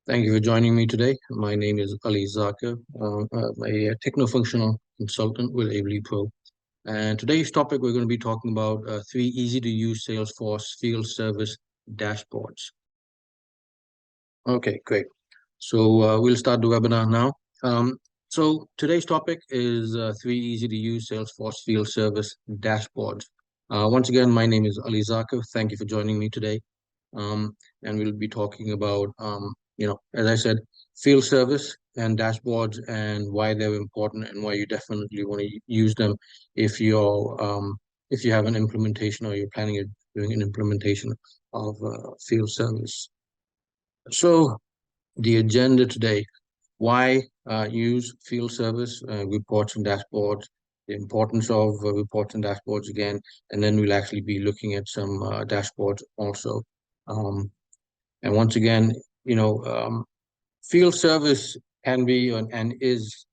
Thank you for joining me today. My name is Zakir. I'm a techno-functional consultant with AblyPro. And today's topic, we're going to be talking about 3 easy-to-use Salesforce field service dashboards. Okay, great. So we'll start the webinar now. So today's topic is 3 easy-to-use Salesforce field service dashboards. Once again, my name is Zakir. Thank you for joining me today. And we'll be talking about, as I said, field service and dashboards and why they're important and why you definitely want to use them if you have an implementation or you're planning on doing an implementation of field service. So the agenda today, why use field service reports and dashboards, the importance of reports and dashboards again, and then we'll actually be looking at some dashboards also. And once again, field service can be and is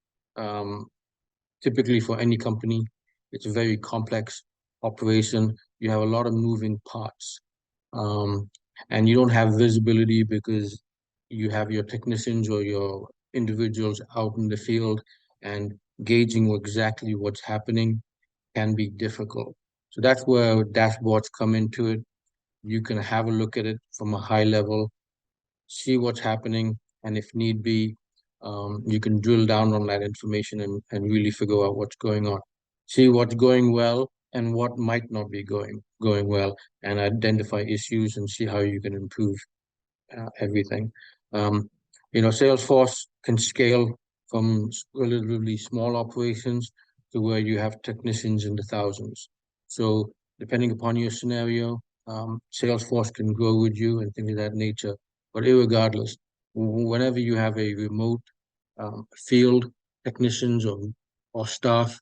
typically for any company. It's a very complex operation. You have a lot of moving parts, and you don't have visibility because you have your technicians or your individuals out in the field, and gauging exactly what's happening can be difficult. So that's where dashboards come into it. You can have a look at it from a high level, see what's happening, and if need be, you can drill down on that information and really figure out what's going on. See what's going well and what might not be going well, and identify issues and see how you can improve everything. Salesforce can scale from relatively small operations to where you have technicians in the thousands. So depending upon your scenario, Salesforce can grow with you and things of that nature. But irregardless, whenever you have a remote field technicians or staff,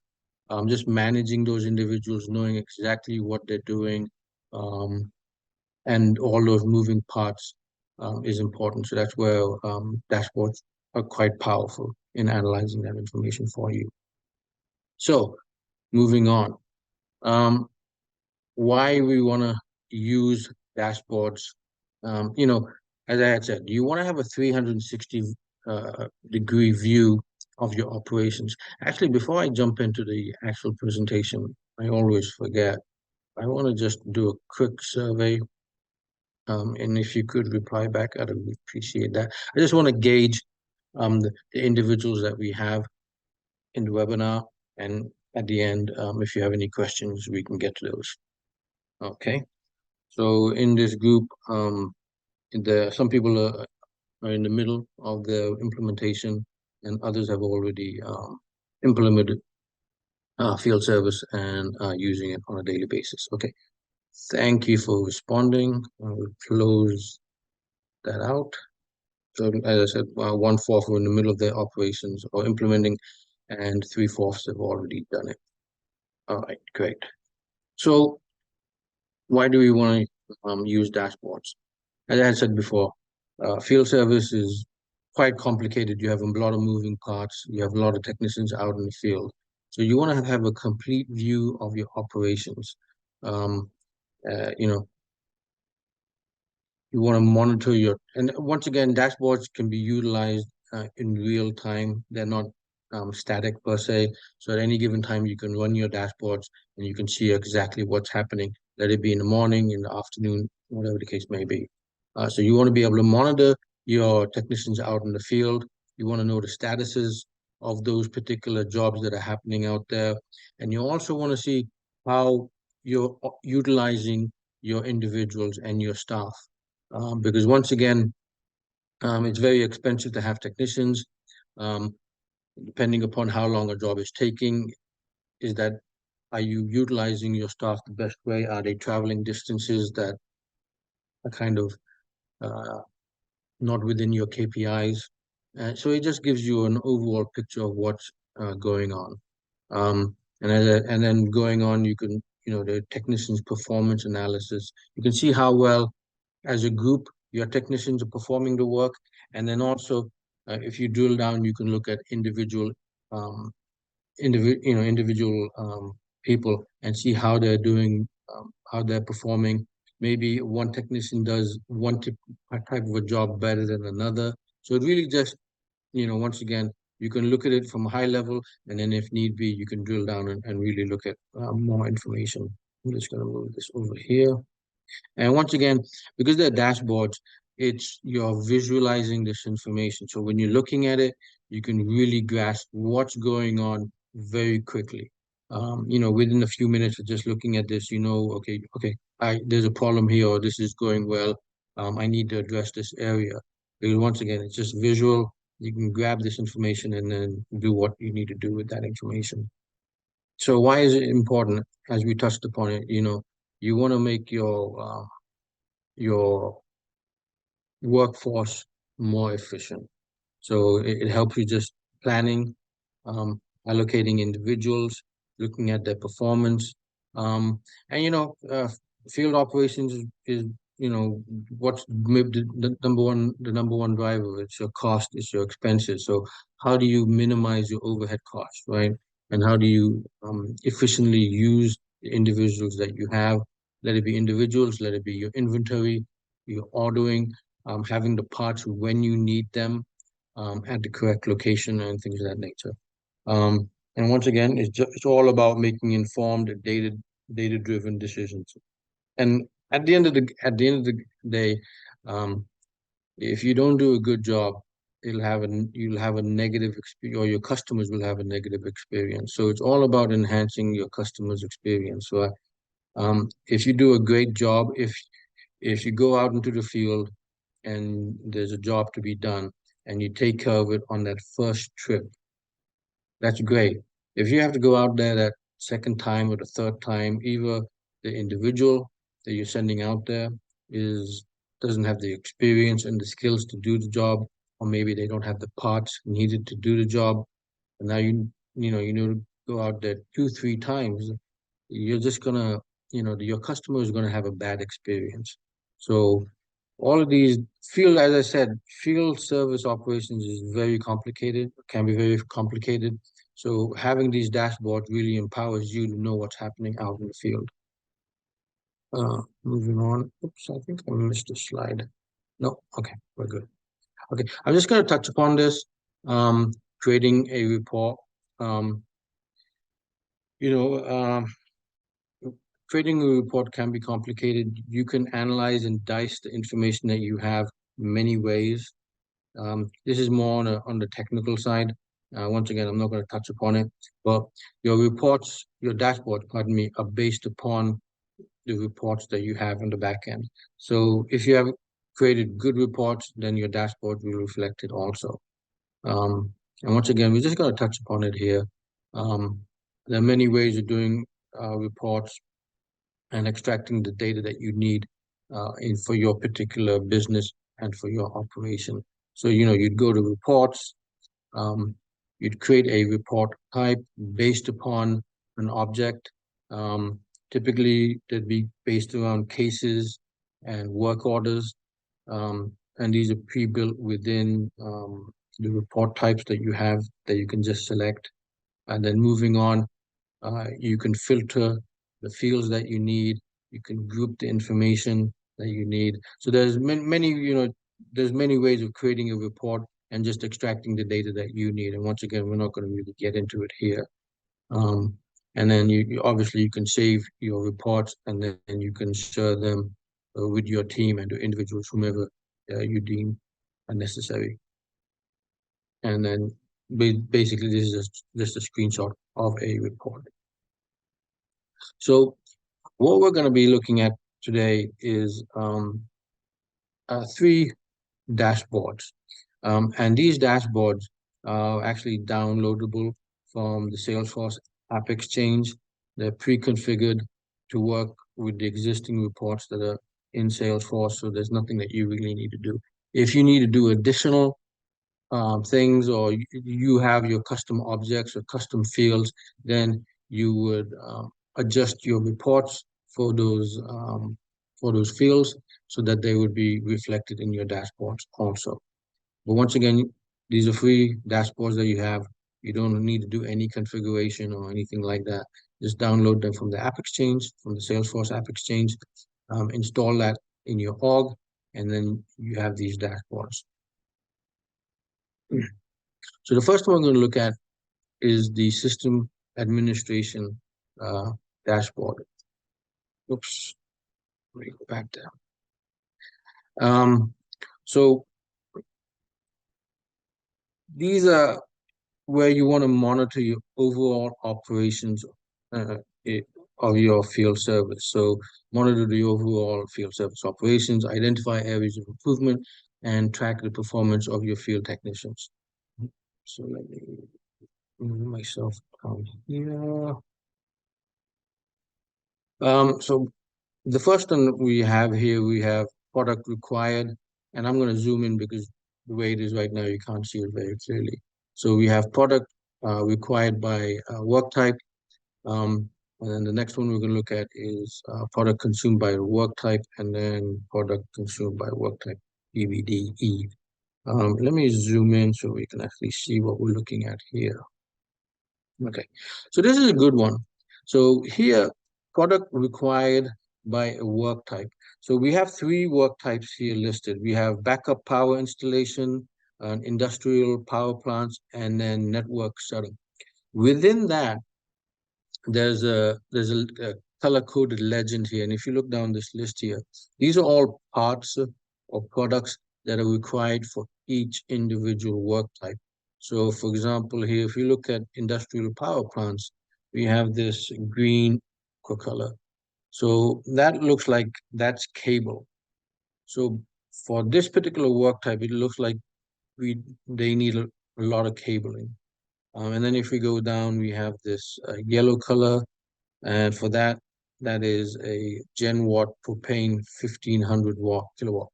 just managing those individuals, knowing exactly what they're doing, and all those moving parts is important. So that's where dashboards are quite powerful in analyzing that information for you. So moving on, why we want to use dashboards. As I had said, you want to have a 360 degree view of your operations. Actually, before I jump into the actual presentation, I always forget. I want to just do a quick survey. And if you could reply back, I'd appreciate that. I just want to gauge the individuals that we have in the webinar. And at the end, if you have any questions, we can get to those. Okay. So in this group, some people are in the middle of the implementation, and others have already implemented field service and using it on a daily basis. Okay. Thank you for responding. I will close that out. So as I said, 1/4 are in the middle of their operations or implementing, and 3/4 have already done it. All right, great. So why do we want to use dashboards? As I had said before, field service is quite complicated. You have a lot of moving parts. You have a lot of technicians out in the field. So you want to have a complete view of your operations. You want to monitor and once again, dashboards can be utilized in real time. They're not static per se. So at any given time, you can run your dashboards and you can see exactly what's happening, let it be in the morning, in the afternoon, whatever the case may be. So you want to be able to monitor your technicians out in the field. You want to know the statuses of those particular jobs that are happening out there. And you also want to see how you're utilizing your individuals and your staff. Because once again, it's very expensive to have technicians. Depending upon how long a job is taking, are you utilizing your staff the best way? Are they traveling distances that are kind of not within your KPIs? So it just gives you an overall picture of what's going on. And then going on, you can, the technician's performance analysis. You can see how well, as a group, your technicians are performing the work. And then also, if you drill down, you can look at individual people and see how they're doing, how they're performing. Maybe one technician does one type of a job better than another. So it really just, once again, you can look at it from a high level, and then if need be, you can drill down and really look at more information. I'm just going to move this over here. And once again, because they're dashboards, it's you're visualizing this information. So when you're looking at it, you can really grasp what's going on very quickly. Within a few minutes of just looking at this, okay, there's a problem here, or this is going well. I need to address this area. Because once again, it's just visual. You can grab this information and then do what you need to do with that information. So why is it important? As we touched upon it, you want to make your workforce more efficient. So it helps you just planning, allocating individuals, looking at their performance. And field operations is what's maybe the number one driver. It's your cost, it's your expenses. So how do you minimize your overhead costs, right? And how do you efficiently use the individuals that you have? Let it be individuals, let it be your inventory, your ordering, having the parts when you need them, at the correct location and things of that nature. And once again, it's all about making informed, data-driven decisions. And at the end of the day, um, if you don't do a good job, you'll have a negative experience, or your customers will have a negative experience. So it's all about enhancing your customers' experience. So, if you do a great job, if you go out into the field and there's a job to be done and you take care of it on that first trip, that's great. If you have to go out there that second time or the third time, either the individual that you're sending out there is doesn't have the experience and the skills to do the job, or maybe they don't have the parts needed to do the job, and now you know to go out there two, three times, you're just gonna, your customer is gonna have a bad experience. So all of these as I said, field service operations is very complicated, can be very complicated. So having these dashboards really empowers you to know what's happening out in the field. Moving on. Oops, I think I missed a slide. No, okay, we're good. Okay, I'm just going to touch upon this. Creating a report. Um, you know, um, Creating a report can be complicated. You can analyze and dice the information that you have many ways. This is more on the technical side. Once again, I'm not going to touch upon it, but your dashboard, pardon me, are based upon the reports that you have on the back end. So if you have created good reports, then your dashboard will reflect it also. And once again, we're just going to touch upon it here. Um, there are many ways of doing reports and extracting the data that you need for your particular business and for your operation. So, you'd go to reports, um, you'd create a report type based upon an object. Um, Typically, they'd be based around cases and work orders. And these are pre-built within the report types that you have that you can just select. And then moving on, you can filter the fields that you need. You can group the information that you need. So there's there's many ways of creating a report and just extracting the data that you need. And once again, we're not going to really get into it here. Um, and then obviously you can save your reports, and then you can share them with your team and the individuals, whomever you deem necessary. And then basically this is just a screenshot of a report. So what we're going to be looking at today is three dashboards. And these dashboards are actually downloadable from the Salesforce App Exchange. They're pre-configured to work with the existing reports that are in Salesforce, so there's nothing that you really need to do. If you need to do additional things, or you have your custom objects or custom fields, then you would adjust your reports for those fields so that they would be reflected in your dashboards also. But once again, these are free dashboards that you have. You don't need to do any configuration or anything like that. Just download them from the App Exchange, from the Salesforce App Exchange, install that in your org, and then you have these dashboards. So the first one we're going to look at is the system administration dashboard. Oops, let me go back there. So these are where you want to monitor your overall operations uh, of your field service. So monitor the overall field service operations, identify areas of improvement, and track the performance of your field technicians. So let me move myself down here. So the first one we have here, we have product required, and I'm going to zoom in because the way it is right now, you can't see it very clearly. So we have product required by work type, and then the next one we're going to look at is product consumed by work type, and then product consumed by work type, PVDE. Let me zoom in so we can actually see what we're looking at here. Okay, so this is a good one. So here, product required by a work type. So we have three work types here listed. We have backup power installation, industrial power plants, and then network setup. Within that, there's a color-coded legend here. And if you look down this list here, these are all parts or products that are required for each individual work type. So for example, here, if you look at industrial power plants, we have this green color. So that looks like that's cable. So for this particular work type, it looks like they need a lot of cabling. And then if we go down, we have this yellow color. And for that, that is a Gen Watt propane 1500 watt kilowatt.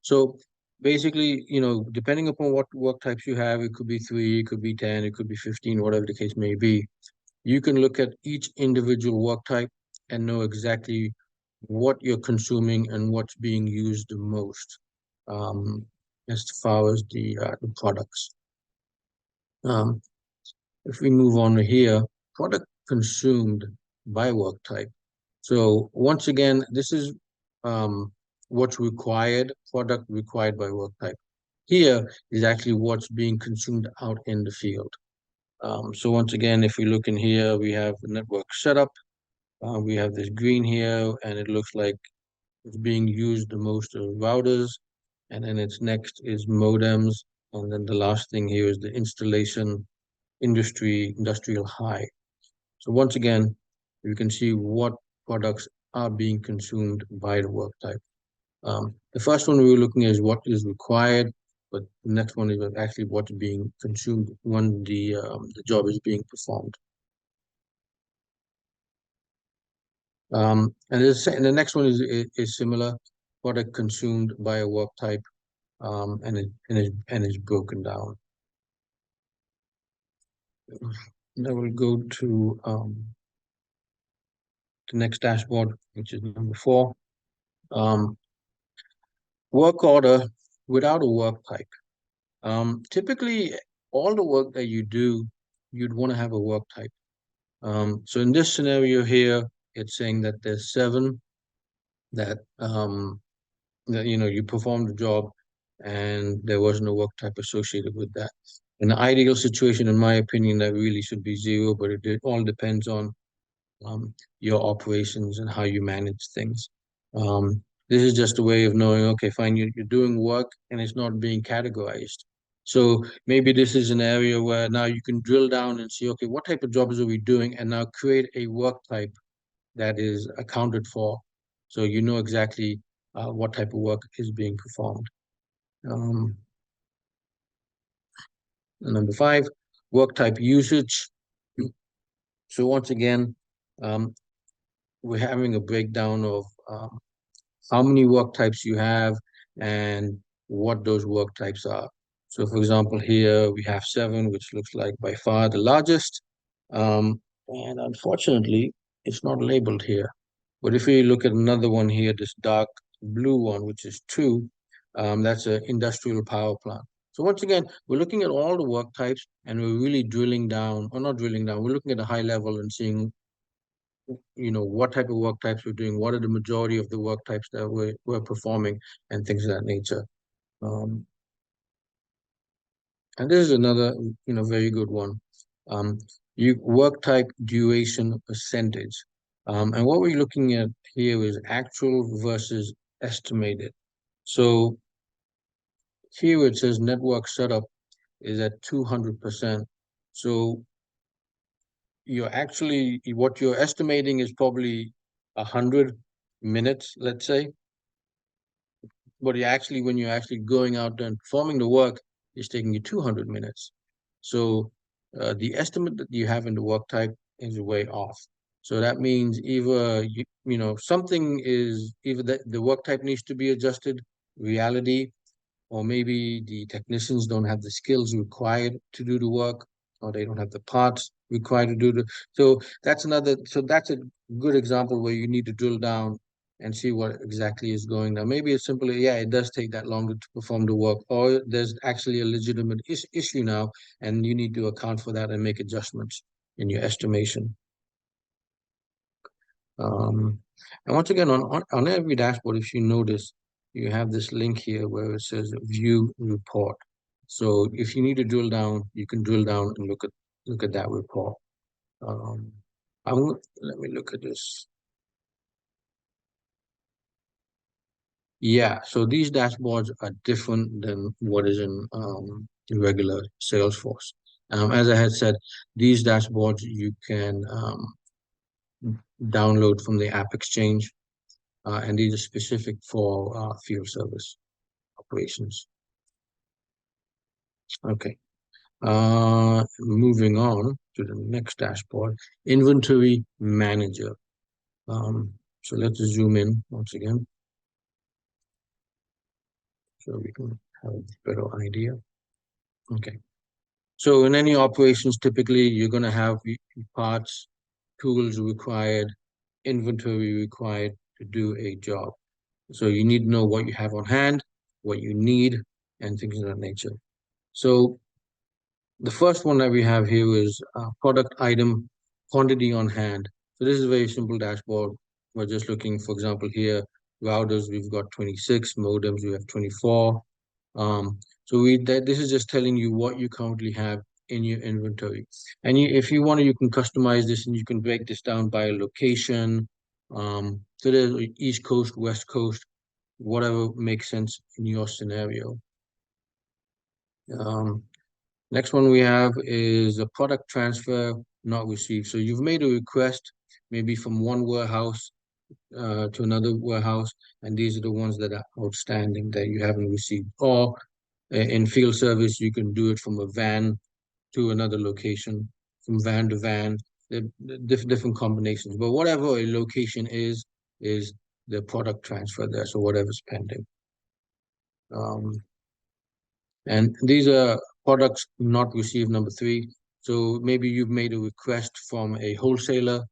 So basically, depending upon what work types you have, it could be 3, it could be 10, it could be 15, whatever the case may be. You can look at each individual work type and know exactly what you're consuming and what's being used the most as far as the products. If we move on to here, product consumed by work type. So once again, this is what's required, product required by work type. Here is actually what's being consumed out in the field. So once again, if we look in here, we have the network setup. We have this green here, and it looks like it's being used the most of routers. And then its next is modems. And then the last thing here is the installation industrial high. So once again, you can see what products are being consumed by the work type. The first one we were looking at is what is required, but the next one is actually what's being consumed when the job is being performed. And the next one is similar, product consumed by a work type, and is broken down. Now we'll go to the next dashboard, which is number 4. Work order without a work type. Typically, all the work that you do, you'd want to have a work type. So in this scenario here, it's saying that there's 7 that you performed the job and there was no work type associated with that. In the ideal situation, in my opinion, that really should be 0, but it all depends on your operations and how you manage things. This is just a way of knowing, okay, fine, you're doing work and it's not being categorized. So maybe this is an area where now you can drill down and see, okay, what type of jobs are we doing? And now create a work type that is accounted for. So you know exactly what type of work is being performed. Number 5, work type usage. So once again, we're having a breakdown of how many work types you have and what those work types are. So for example, here we have 7, which looks like by far the largest. And unfortunately, it's not labeled here. But if we look at another one here, this dark blue one, which is 2, that's an industrial power plant. So once again, we're looking at all the work types and we're really drilling down, or not drilling down, we're looking at a high level and seeing what type of work types we're doing, what are the majority of the work types that we're performing, and things of that nature. And this is another, very good one. Um, you work type duration percentage. And what we're looking at here is actual versus estimated. So here it says network setup is at 200%. So what you're estimating is probably 100 minutes, let's say, but when you're actually going out there and performing the work, it's taking you 200 minutes. So the estimate that you have in the work type is way off. So that means something is either that the work type needs to be adjusted, reality, or maybe the technicians don't have the skills required to do the work, or they don't have the parts required to do the. So that's a good example where you need to drill down and see what exactly is going on. Maybe it's simply, yeah, it does take that longer to perform the work, or there's actually a legitimate issue now, and you need to account for that and make adjustments in your estimation. And once again, on every dashboard, if you notice, you have this link here where it says view report. So if you need to drill down, you can drill down and look at that report. Let me look at this. Yeah, so these dashboards are different than what is in regular Salesforce. As I had said, these dashboards you can download from the App Exchange, and these are specific for field service operations. Okay. Moving on to the next dashboard, Inventory Manager. So let's zoom in once again so we can have a better idea. Okay. So in any operations, typically you're going to have parts, tools required, inventory required to do a job. So you need to know what you have on hand, what you need, and things of that nature. So the first one that we have here is product item quantity on hand. So this is a very simple dashboard. We're just looking, for example, here, routers, we've got 26, modems, we have 24. This is just telling you what you currently have in your inventory. And if you want to, you can customize this and you can break this down by location. So there's East Coast, West Coast, whatever makes sense in your scenario. Um, Next one we have is a product transfer not received. So you've made a request maybe from one warehouse to another warehouse, and these are the ones that are outstanding that you haven't received. Or in field service, you can do it from a van to another location, from van to van, different combinations. But whatever a location is the product transfer there. So whatever's pending. And these are products not received, number 3. So maybe you've made a request from a wholesaler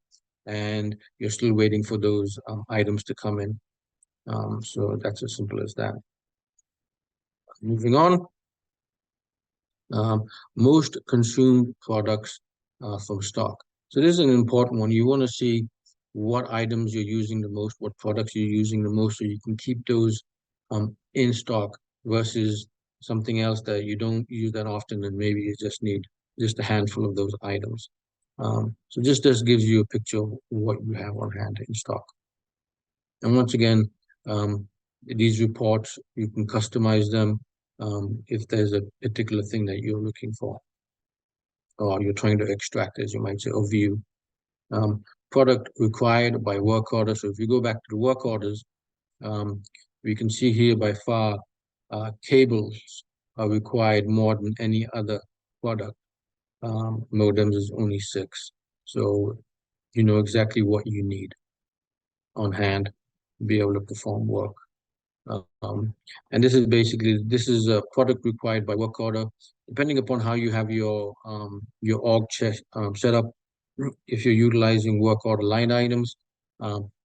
and you're still waiting for those items to come in. So that's as simple as that. Moving on, most consumed products from stock. So this is an important one. You want to see what items you're using the most, what products you're using the most, so you can keep those in stock versus something else that you don't use that often and maybe you just need just a handful of those items. So this gives you a picture of what you have on hand in stock. And once again, these reports, you can customize them if there's a particular thing that you're looking for or you're trying to extract, as you might say, or view. Product required by work order. So if you go back to the work orders, we can see here by far cables are required more than any other product. Modems is only 6. So you know exactly what you need on hand to be able to perform work. And this is a product required by work order. Depending upon how you have your org set up, if you're utilizing work order line items,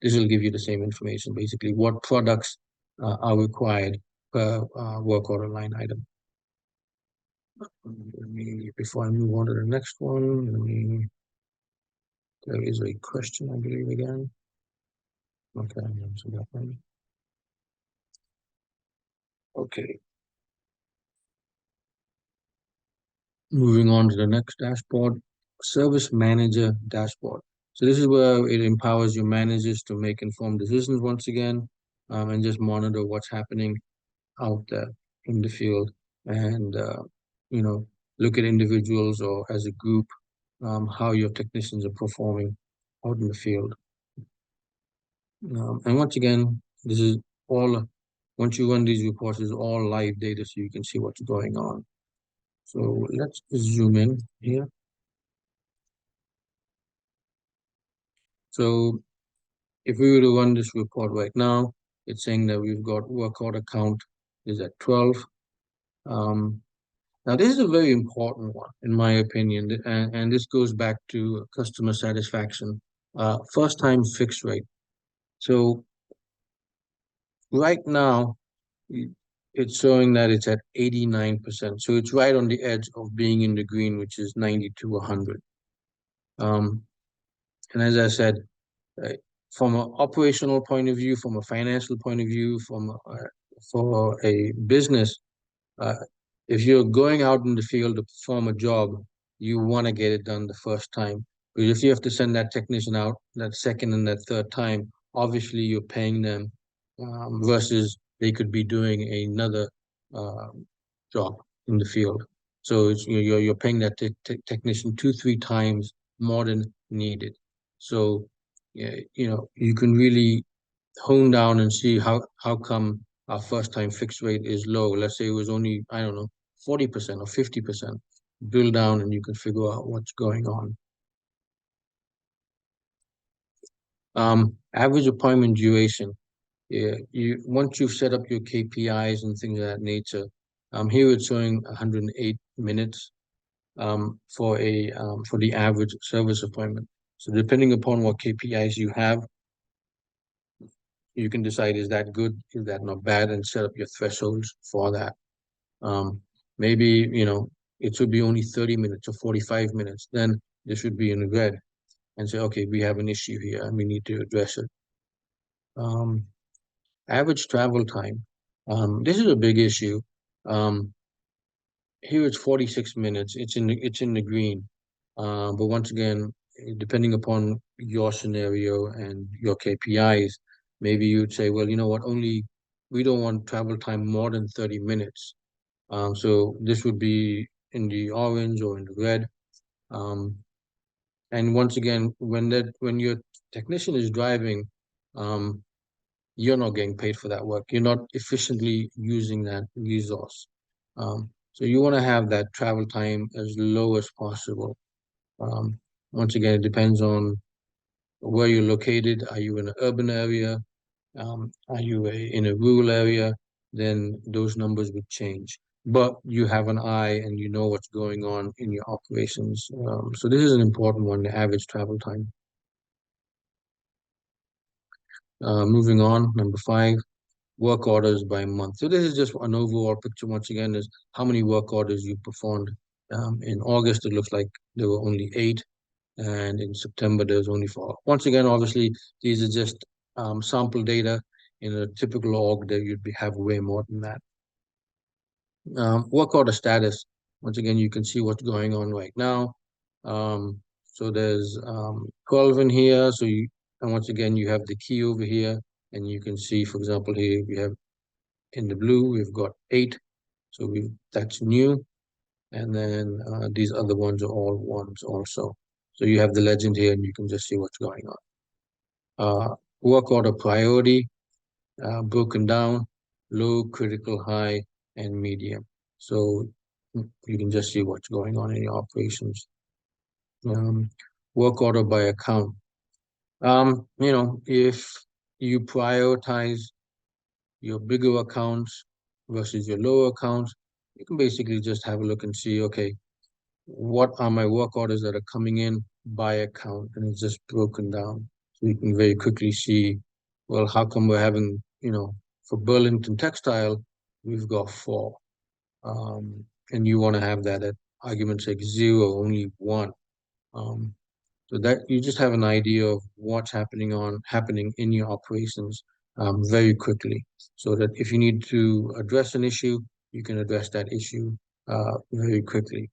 this will give you the same information. Basically, what products are required per work order line item. Before I move on to the next one, there is a question, I believe, again. Okay, answer that one. Okay. Moving on to the next dashboard, Service Manager Dashboard. So this is where it empowers your managers to make informed decisions once again, and just monitor what's happening out there in the field, and you know, look at individuals or as a group, how your technicians are performing out in the field. And once again, this is all, once you run these reports, is all live data so you can see what's going on. So let's zoom in here. So if we were to run this report right now, it's saying that we've got work order count is at 12. Um, Now, this is a very important one, in my opinion, and this goes back to customer satisfaction, first time fix rate. So right now, it's showing that it's at 89%. So it's right on the edge of being in the green, which is 90 to 100. And as I said, uh, from an operational point of view, from a financial point of view, for a business, Uh, if you're going out in the field to perform a job, you want to get it done the first time. But if you have to send that technician out that second and that third time, obviously you're paying them, versus they could be doing another uh, job in the field. So it's, you're paying that technician two, three times more than needed. So yeah, you can really hone down and see how come our first time fixed rate is low. Let's say it was only, I don't know, 40% or 50%. Drill down and you can figure out what's going on. Average appointment duration. Yeah, you once you've set up your KPIs and things of that nature, here it's showing 108 minutes for the average service appointment. So depending upon what KPIs you have, you can decide, is that good, is that not bad, and set up your thresholds for that. Um, Maybe, it should be only 30 minutes or 45 minutes. Then this should be in red and say, okay, we have an issue here and we need to address it. Um, Average travel time. This is a big issue. Um, Here it's 46 minutes. It's in the green. But once again, depending upon your scenario and your KPIs, maybe you'd say, well, you know what, we don't want travel time more than 30 minutes. So this would be in the orange or in the red. Um, and once again, when your technician is driving, um, you're not getting paid for that work. You're not efficiently using that resource. So you want to have that travel time as low as possible. Um, Once again, it depends on where you're located. Are you in an urban area? Are you in a rural area? Then those numbers would change. But you have an eye and you know what's going on in your operations. So this is an important one, the average travel time. Moving on, number 5, work orders by month. So this is just an overall picture. Once again, is how many work orders you performed. In August, it looks like there were only 8, and in September there's only 4. Once again, obviously, these are just sample data. In a typical org, there you'd have way more than that. Work order status. Once again, you can see what's going on right now. So there's 12 in here. And once again, you have the key over here, and you can see, for example, here we have in the blue, we've got 8. So that's new. And then these other ones are all ones also. So you have the legend here, and you can just see what's going on. Work order priority, broken down, low, critical, high, and medium. So you can just see what's going on in your operations. Work order by account. If you prioritize your bigger accounts versus your lower accounts, you can basically just have a look and see, okay, what are my work orders that are coming in by account? And it's just broken down. So you can very quickly see, well, how come we're having, for Burlington Textile, we've got 4. And you want to have that at argument's sake 0, only 1. Um, so that you just have an idea of what's happening in your operations very quickly, so that if you need to address an issue, you can address that issue very quickly.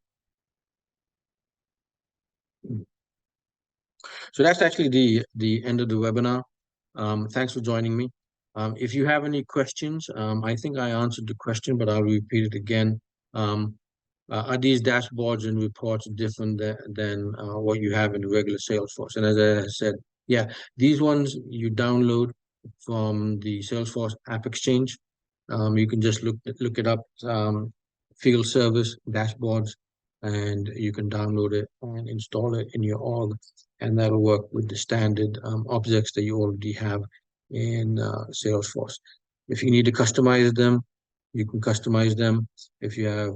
So that's actually the end of the webinar. Thanks for joining me. If you have any questions, I think I answered the question, but I'll repeat it again. Are these dashboards and reports different than what you have in the regular Salesforce? And as I said, yeah, these ones you download from the Salesforce App Exchange. You can just look it up, Field Service dashboards, and you can download it and install it in your org, and that'll work with the standard objects that you already have in Salesforce. If you need to customize them, you can customize them. If you have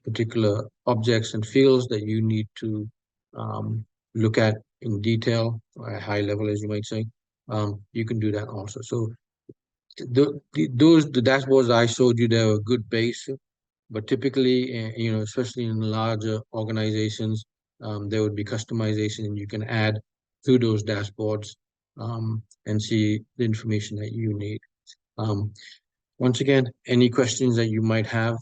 particular objects and fields that you need to look at in detail or at high level, as you might say, you can do that also. So the dashboards I showed you, they're a good base, but typically, especially in larger organizations, there would be customization, and you can add to those dashboards and see the information that you need. Once again, any questions that you might have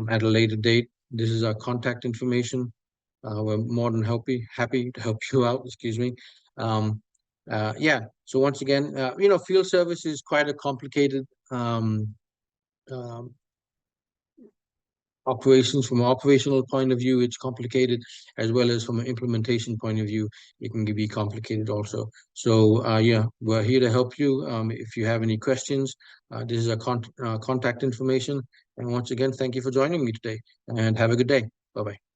at a later date, this is our contact information. We're more than happy to help you out, excuse me. Yeah, so once again, field service is quite a complicated operations. From an operational point of view, it's complicated, as well as from an implementation point of view, it can be complicated also. So yeah, we're here to help you. If you have any questions, this is our contact information. And once again, thank you for joining me today, and have a good day. Bye-bye.